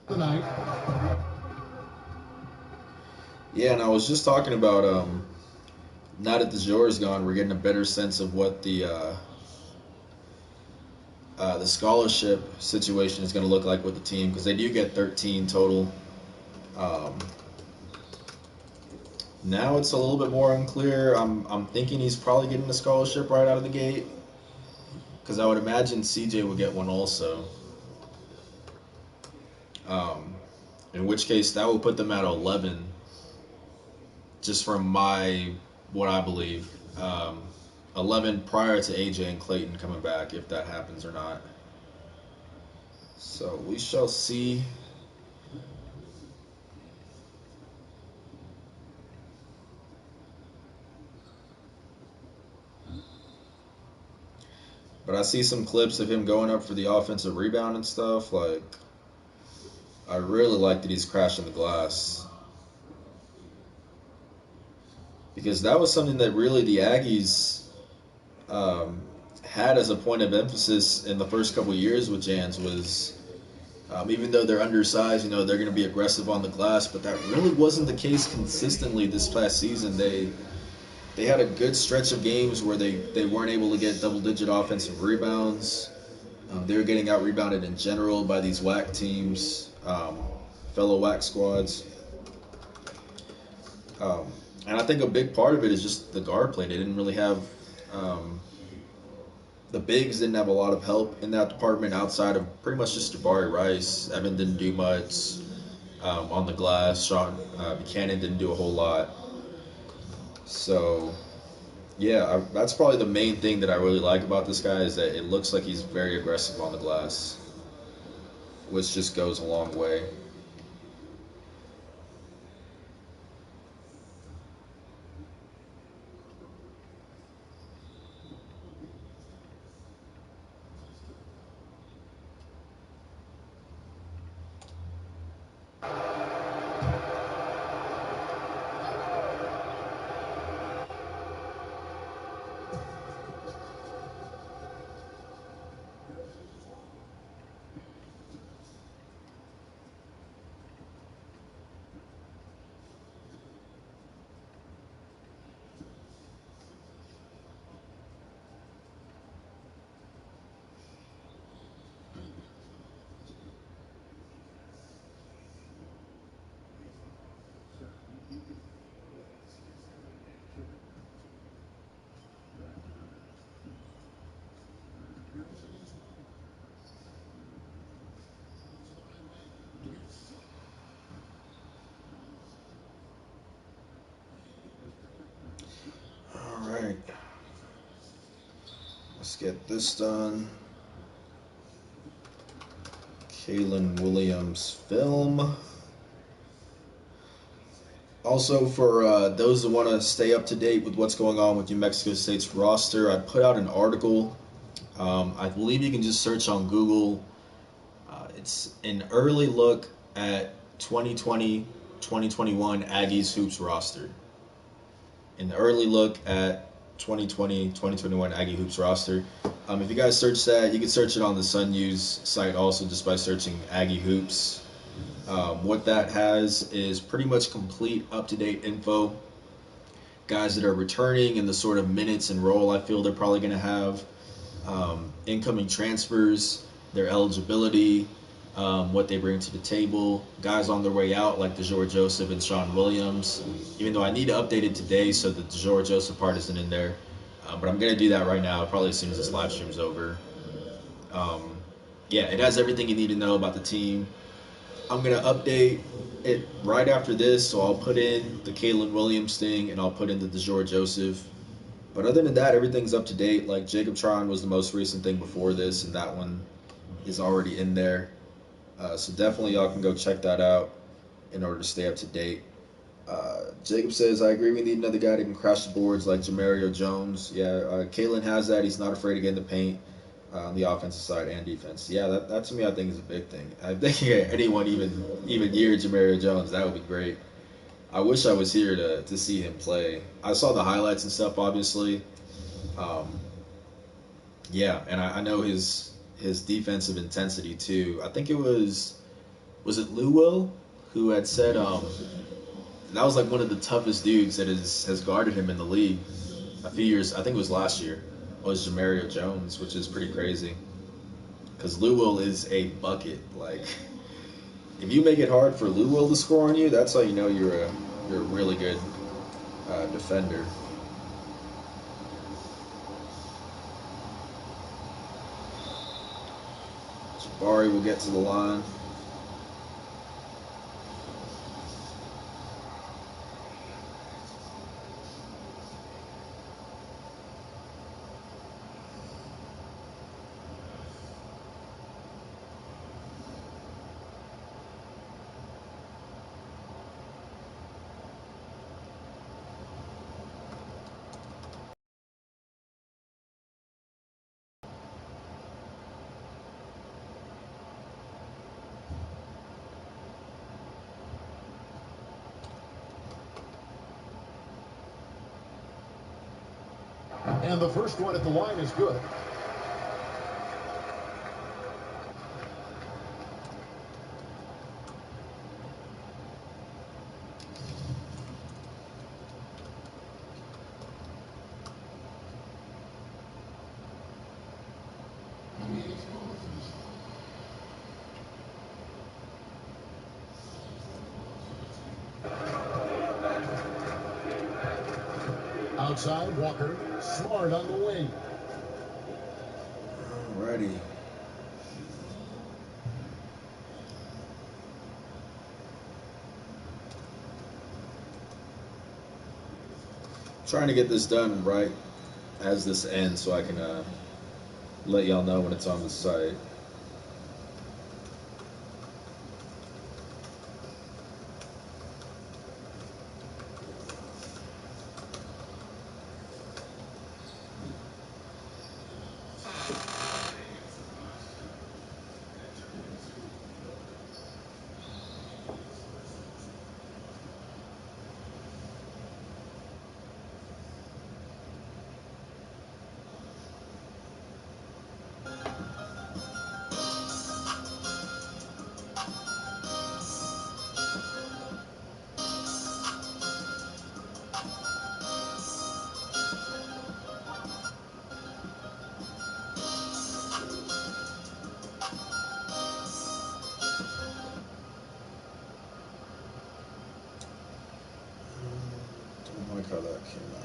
Tonight. Yeah, and I was just talking about now that the Jore's gone, we're getting a better sense of what the scholarship situation is going to look like with the team because they do get 13 total. Um, Now it's a little bit more unclear. I'm thinking he's probably getting a scholarship right out of the gate because I would imagine CJ would get one also. Um, in which case that would put them at 11, just from what I believe. 11 prior to AJ and Clayton coming back, if that happens or not. So we shall see. But I see some clips of him going up for the offensive rebound and stuff. Like, I really like that he's crashing the glass. Because that was something that really the Aggies had as a point of emphasis in the first couple of years with Jans was, even though they're undersized, they're going to be aggressive on the glass, but that really wasn't the case consistently this past season. They had a good stretch of games where they weren't able to get double-digit offensive rebounds. They were getting out-rebounded in general by these WAC teams, fellow WAC squads. And I think a big part of it is just the guard play. They didn't really have the bigs didn't have a lot of help in that department outside of pretty much just Jabari Rice. Evan didn't do much on the glass. Sean Buchanan didn't do a whole lot. So, yeah, that's probably the main thing that I really like about this guy is that it looks like he's very aggressive on the glass, which just goes a long way. All right, let's get this done. Kalen Williams film. Also, for those that want to stay up to date with what's going on with New Mexico State's roster, I put out an article. I believe you can just search on Google. It's an early look at 2020 2021 Aggies Hoops roster. An early look at 2020 2021 Aggie Hoops roster. If you guys search that, you can search it on the Sun News site also just by searching Aggie Hoops. What that has is pretty much complete up-to-date info. Guys that are returning and the sort of minutes and role I feel they're probably going to have. Incoming transfers, their eligibility, what they bring to the table. Guys on their way out like DeJour Joseph and Sean Williams. Even though I need to update it today so the DeJour Joseph part isn't in there. But I'm going to do that right now, probably as soon as this live stream's over. Yeah, it has everything you need to know about the team. I'm going to update it right after this, so I'll put in the Kalen Williams thing and I'll put in the DeJour Joseph. But other than that, everything's up to date. Like Jacob Tron was the most recent thing before this, and that one is already in there. So definitely y'all can go check that out in order to stay up to date. Jacob says, I agree we need another guy that can crash the boards like Jamario Jones. Yeah, Kalen has that. He's not afraid to get in the paint on the offensive side and defense. Yeah, that to me I think is a big thing. I think anyone even near Jamario Jones, that would be great. I wish I was here to see him play. I saw the highlights and stuff, obviously. Yeah, and I know his defensive intensity too. I think it was it Lou Will who had said that was like one of the toughest dudes that has guarded him in the league a few years. I think it was last year. Was Jamario Jones, which is pretty crazy. Because Lou Will is a bucket. Like, if you make it hard for Lou Will to score on you, that's how you know you're a really good defender. Jabari will get to the line. And the first one at the line is good. Outside, Walker. Smart on the wing. Alrighty. Trying to get this done right as this ends so I can let y'all know when it's on the site. Don't like how that came out.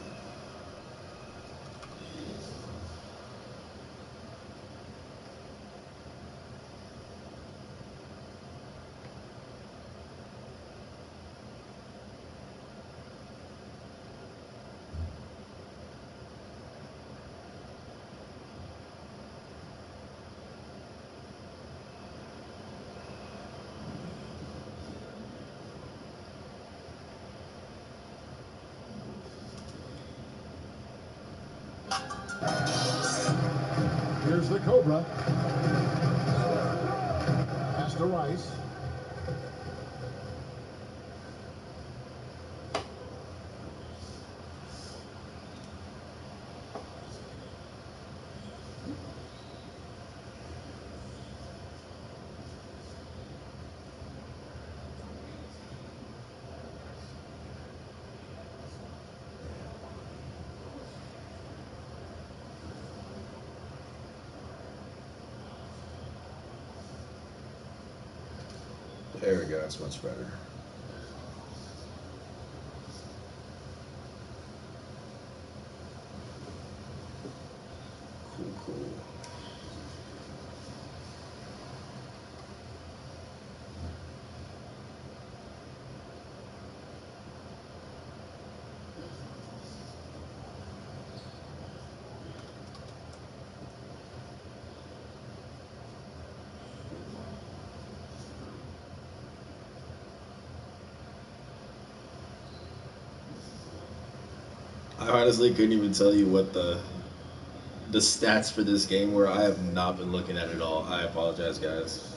Here's the Cobra. Pass to Rice. There we go, it's much better. Cool. I honestly couldn't even tell you what the stats for this game were. I have not been looking at it all. I apologize, guys.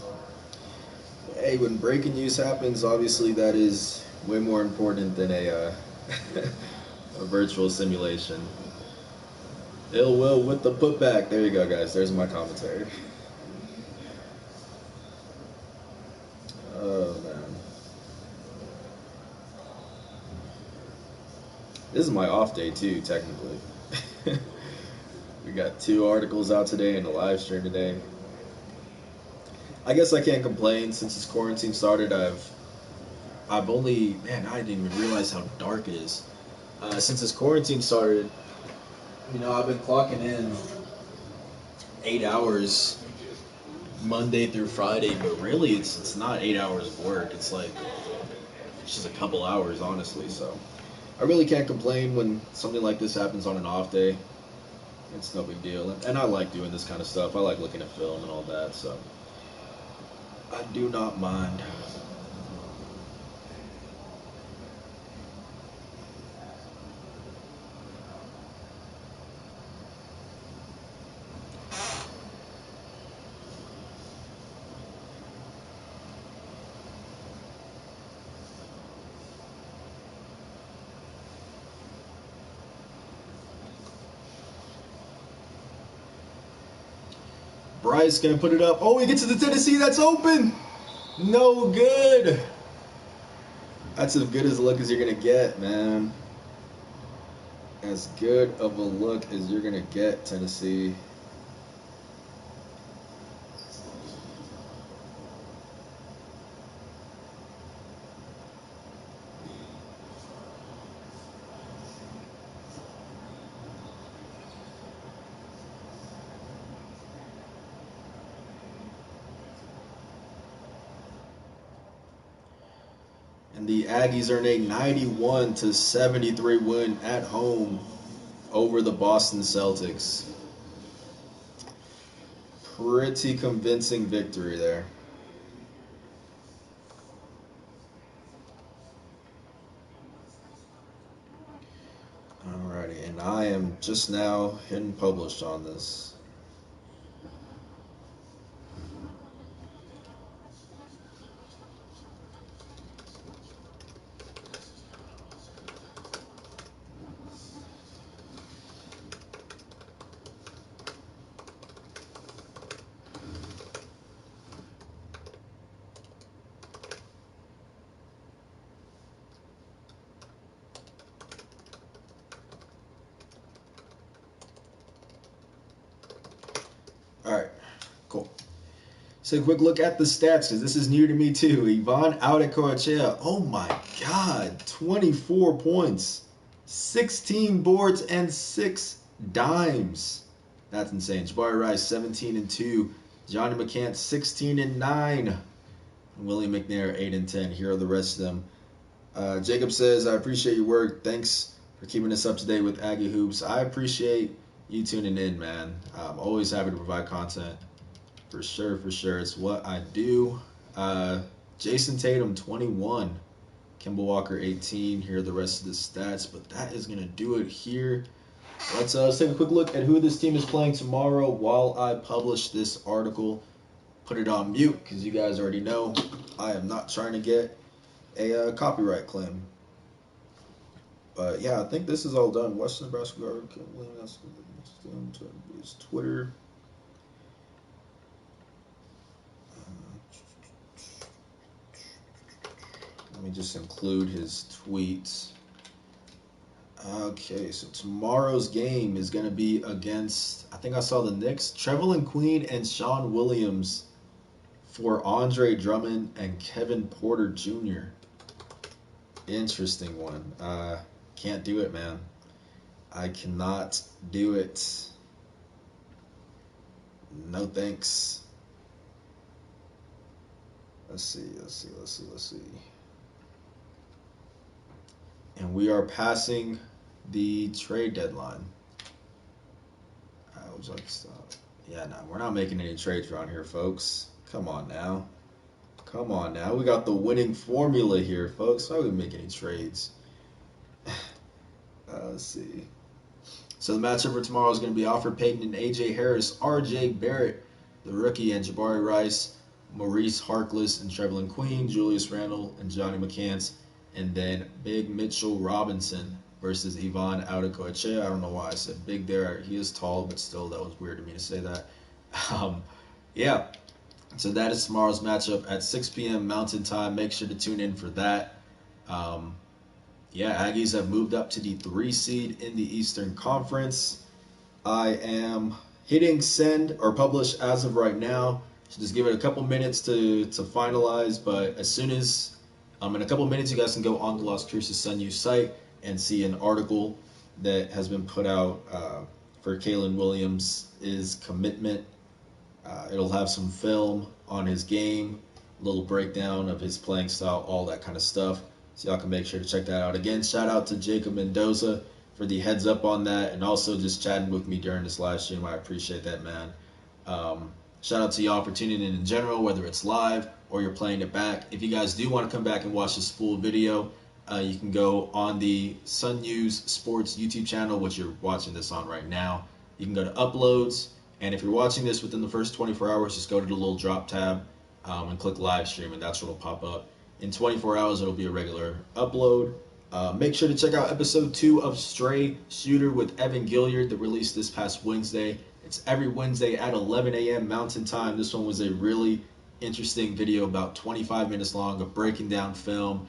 Hey, when breaking news happens, obviously that is way more important than a a virtual simulation. Ill will with the putback. There you go, guys. There's my commentary. Oh man, this is my off day too, technically. We got 2 articles out today and a live stream today. I guess I can't complain since this quarantine started. I've only, man, I didn't even realize how dark it is. Since this quarantine started, I've been clocking in 8 hours Monday through Friday, but really it's not 8 hours of work. It's just a couple hours, honestly. So I really can't complain when something like this happens on an off day. It's no big deal, and I like doing this kind of stuff. I like looking at film and all that, so I do not mind. Bryce gonna put it up. Oh, he gets to the Tennessee. That's open. No good. That's as good as a look as you're gonna get, man. As good of a look as you're gonna get, Tennessee. And the Aggies earn a 91-73 win at home over the Boston Celtics. Pretty convincing victory there. Alrighty, and I am just now hitting publish on this. Alright, cool. So a quick look at the stats, because this is new to me too. Ivan Adekoya, oh my god, 24 points, 16 boards, and 6 dimes. That's insane. Jabari Rice, 17-2. Johnny McCants, 16-9. And William McNair, 8-10. Here are the rest of them. Jacob says, I appreciate your work. Thanks for keeping us up to date with Aggie Hoops. I appreciate you tuning in, man. I'm always happy to provide content. For sure, for sure. It's what I do. Jason Tatum, 21. Kemba Walker, 18. Here are the rest of the stats. But that is going to do it here. Let's take a quick look at who this team is playing tomorrow while I publish this article. Put it on mute because you guys already know I am not trying to get a copyright claim. But yeah, I think this is all done. Western Nebraska guard, that's his Twitter. Let me just include his tweets. Okay, so tomorrow's game is going to be against, I think I saw the Knicks, Trevelyan Queen and Sean Williams for Andre Drummond and Kevin Porter Jr. Interesting one. Can't do it, man. I cannot do it. No thanks. Let's see. And we are passing the trade deadline. Would you like to stop? Yeah, no, we're not making any trades around here, folks. Come on now. We got the winning formula here, folks. Why would we make any trades? Let's see. So the matchup for tomorrow is going to be Alfred Payton and A.J. Harris, R.J. Barrett, the rookie, and Jabari Rice, Maurice Harkless and Trevelyan Queen, Julius Randle and Johnny McCants, and then Big Mitchell Robinson versus Ivan Adekoya. I don't know why I said big there. He is tall, but still, that was weird to me to say that. Yeah. So that is tomorrow's matchup at 6 p.m. Mountain Time. Make sure to tune in for that. Yeah, Aggies have moved up to the 3 seed in the Eastern Conference. I am hitting send or publish as of right now. So just give it a couple minutes to finalize. But as soon as, in a couple minutes, you guys can go on the Las Cruces Sun News site and see an article that has been put out for Kalen Williams' commitment. It'll have some film on his game, a little breakdown of his playing style, all that kind of stuff. So y'all can make sure to check that out. Again, shout out to Jacob Mendoza for the heads up on that, and also just chatting with me during this live stream. I appreciate that, man. Shout out to y'all for tuning in general, whether it's live or you're playing it back. If you guys do want to come back and watch this full video, you can go on the Sun News Sports YouTube channel, which you're watching this on right now. You can go to uploads, and if you're watching this within the first 24 hours, just go to the little drop tab and click live stream, and that's what will pop up. In 24 hours, it'll be a regular upload. Make sure to check out episode 2 of Stray Shooter with Evan Gilliard that released this past Wednesday. It's every Wednesday at 11 a.m. Mountain Time. This one was a really interesting video, about 25 minutes long, of breaking down film,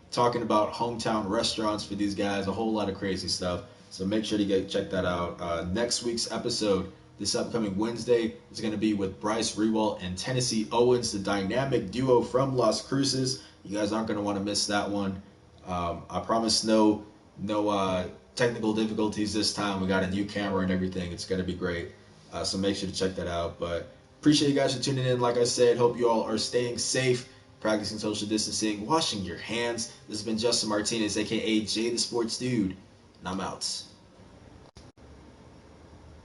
talking about hometown restaurants for these guys, a whole lot of crazy stuff. So make sure to check that out. Next week's episode, this upcoming Wednesday, is going to be with Bryce Rewalt and Tennessee Owens, the dynamic duo from Las Cruces. You guys aren't going to want to miss that one. I promise no technical difficulties this time. We got a new camera and everything. It's going to be great. So make sure to check that out. But appreciate you guys for tuning in. Like I said, hope you all are staying safe practicing social distancing, washing your hands. This has been Justin Martinez, aka Jay the Sports Dude, and I'm out.